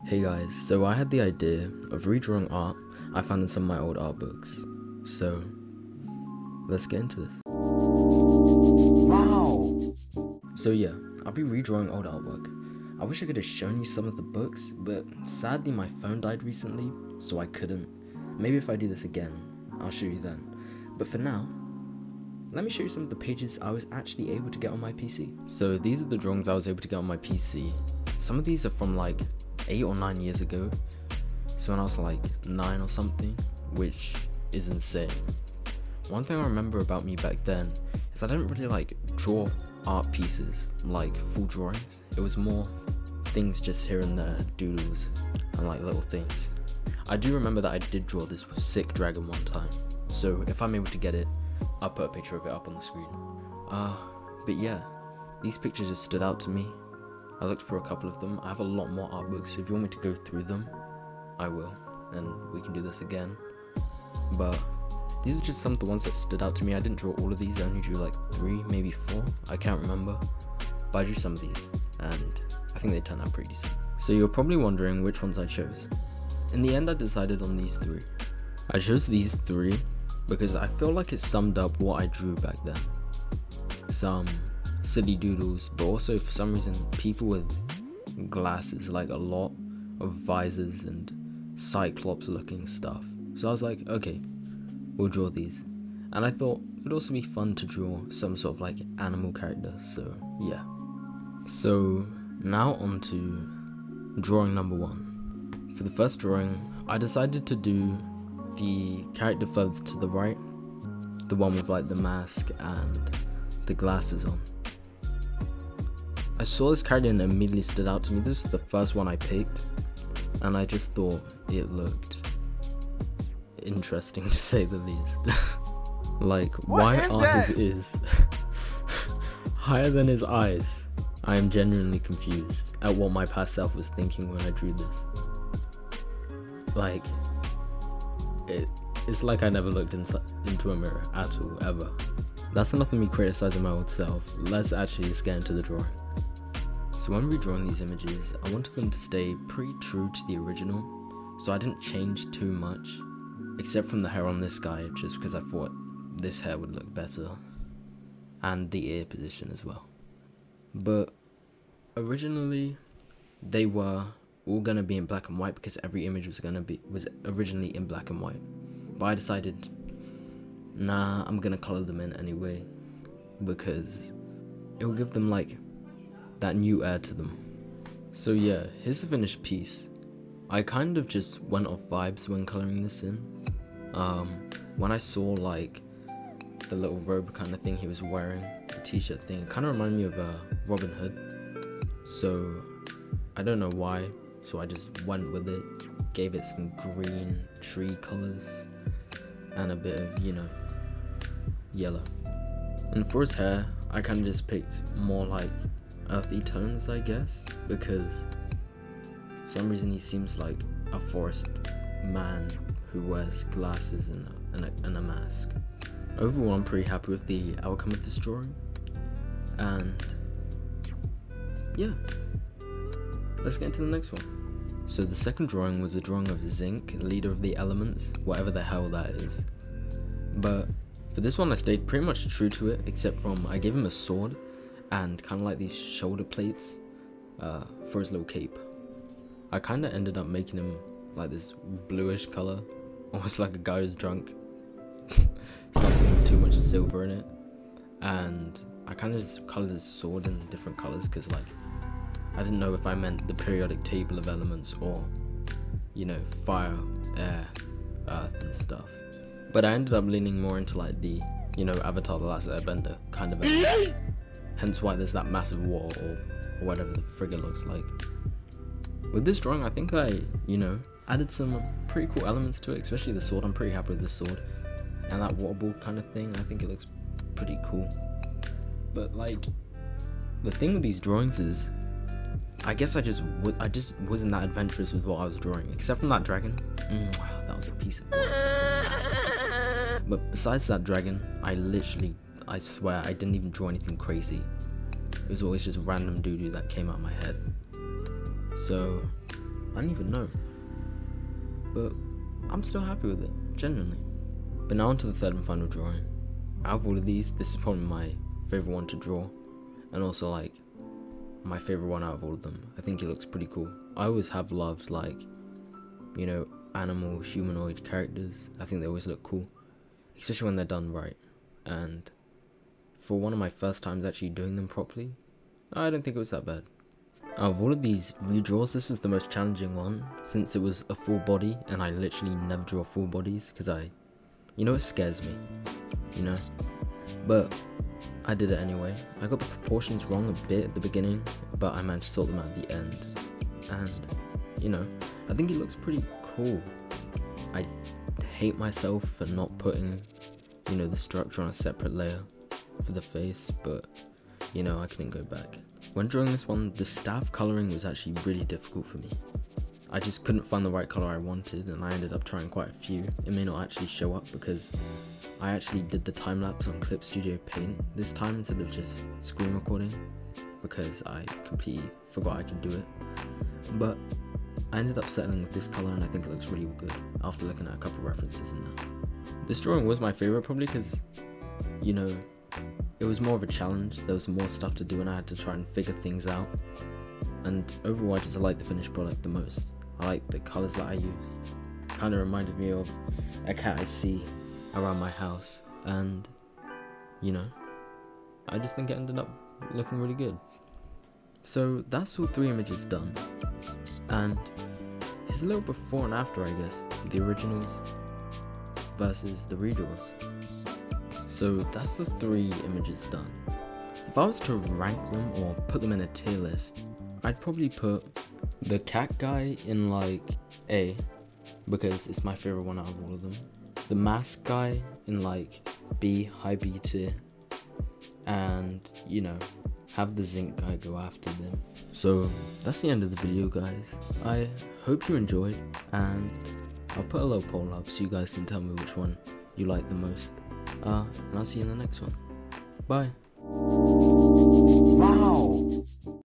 Hey guys, so I had the idea of redrawing art I found in some of my old art books. So, let's get into this. Wow! So yeah, I'll be redrawing old artwork. I wish I could have shown you some of the books, but sadly my phone died recently, so I couldn't. Maybe if I do this again, I'll show you then. But for now, let me show you some of the pages I was actually able to get on my PC. So these are the drawings I was able to get on my PC. Some of these are from like 8 or 9 years ago, so when I was like 9 or something, which is insane. One thing I remember about me back then is I didn't really like draw art pieces, like full drawings. It was more things just here and there, doodles and like little things. I do remember that I did draw this sick dragon one time, so if I'm able to get it, I'll put a picture of it up on the screen. But yeah, these pictures just stood out to me. I looked for a couple of them. I have a lot more art books, so if you want me to go through them, I will, and we can do this again. But these are just some of the ones that stood out to me. I didn't draw all of these, I only drew like 3, maybe 4, I can't remember. But I drew some of these, and I think they turned out pretty decent. So you're probably wondering which ones I chose. In the end, I decided on these 3. I chose these 3 because I feel like it summed up what I drew back then. Some silly doodles, but also for some reason people with glasses, like a lot of visors and cyclops looking stuff. So I was like, okay, we'll draw these. And I thought it would also be fun to draw some sort of like animal character, so yeah. So now on to drawing number 1. For the first drawing, I decided to do the character further to the right, the one with like the mask and the glasses on. I saw this character and it immediately stood out to me. This is the first one I picked, and I just thought it looked interesting to say the least. Like, why are his ears higher than his eyes? I am genuinely confused at what my past self was thinking when I drew this. Like, it's like I never looked into a mirror at all, ever. That's enough of me criticizing my old self. Let's actually just get into the drawing. So when redrawing these images, I wanted them to stay pretty true to the original, so I didn't change too much, except from the hair on this guy, just because I thought this hair would look better, and the ear position as well. But originally, they were all gonna be in black and white because every image was originally in black and white. But I decided, nah, I'm gonna color them in anyway, because it will give them like that new air to them. So yeah, here's the finished piece. I kind of just went off vibes when coloring this in. When I saw like the little robe kind of thing he was wearing, the t-shirt thing, it kind of reminded me of Robin Hood. So I don't know why, so I just went with it, gave it some green tree colors and a bit of, you know, yellow. And for his hair, I kind of just picked more like earthy tones, I guess, because for some reason he seems like a forest man who wears glasses and a mask. Overall, I'm pretty happy with the outcome of this drawing, and yeah, let's get into the next one. So the second drawing was a drawing of Zinc, leader of the elements, whatever the hell that is. But for this one I stayed pretty much true to it, except from I gave him a sword and kind of like these shoulder plates for his little cape. I kind of ended up making him like this bluish color, almost like a guy who's drunk. Something with too much silver in it. And I kind of just colored his sword in different colors because like I didn't know if I meant the periodic table of elements or, you know, fire, air, earth and stuff. But I ended up leaning more into like the, you know, Avatar The Last Airbender kind of element. Hence why there's that massive wall or whatever the frig it looks like. With this drawing, I think I, you know, added some pretty cool elements to it, especially the sword. I'm pretty happy with the sword. And that water ball kind of thing, I think it looks pretty cool. But like, the thing with these drawings is, I guess I just wasn't that adventurous with what I was drawing, except from that dragon. That was a piece of work. But besides that dragon, I swear I didn't even draw anything crazy. It was always just random doo-doo that came out of my head. So I don't even know. But I'm still happy with it, genuinely. But now on to the third and final drawing. Out of all of these, this is probably my favourite one to draw, and also like my favourite one out of all of them. I think it looks pretty cool. I always have loved like, you know, animal, humanoid characters. I think they always look cool, especially when they're done right. And for one of my first times actually doing them properly, I don't think it was that bad. Out of all of these redraws, this is the most challenging one, since it was a full body, and I literally never draw full bodies, because it scares me, you know? But I did it anyway. I got the proportions wrong a bit at the beginning, but I managed to sort them out at the end. And, I think it looks pretty cool. I hate myself for not putting, the structure on a separate layer for the face, but, I couldn't go back. When drawing this one, the staff colouring was actually really difficult for me. I just couldn't find the right colour I wanted, and I ended up trying quite a few. It may not actually show up because I actually did the time-lapse on Clip Studio Paint this time instead of just screen recording, because I completely forgot I could do it. But I ended up settling with this colour, and I think it looks really good after looking at a couple references in there. This drawing was my favourite probably because, it was more of a challenge. There was more stuff to do and I had to try and figure things out. And overall I just like the finished product the most. I like the colours that I used. Kind of reminded me of a cat I see around my house, and I just think it ended up looking really good. So that's all 3 images done, and here's a little before and after, I guess, the originals versus the redraws. So that's the 3 images done. If I was to rank them or put them in a tier list, I'd probably put the cat guy in like A, because it's my favorite one out of all of them. The mask guy in like B, high B tier, and have the zinc guy go after them. So that's the end of the video, guys. I hope you enjoyed, and I'll put a little poll up so you guys can tell me which one you like the most. And I'll see you in the next one. Bye. Wow.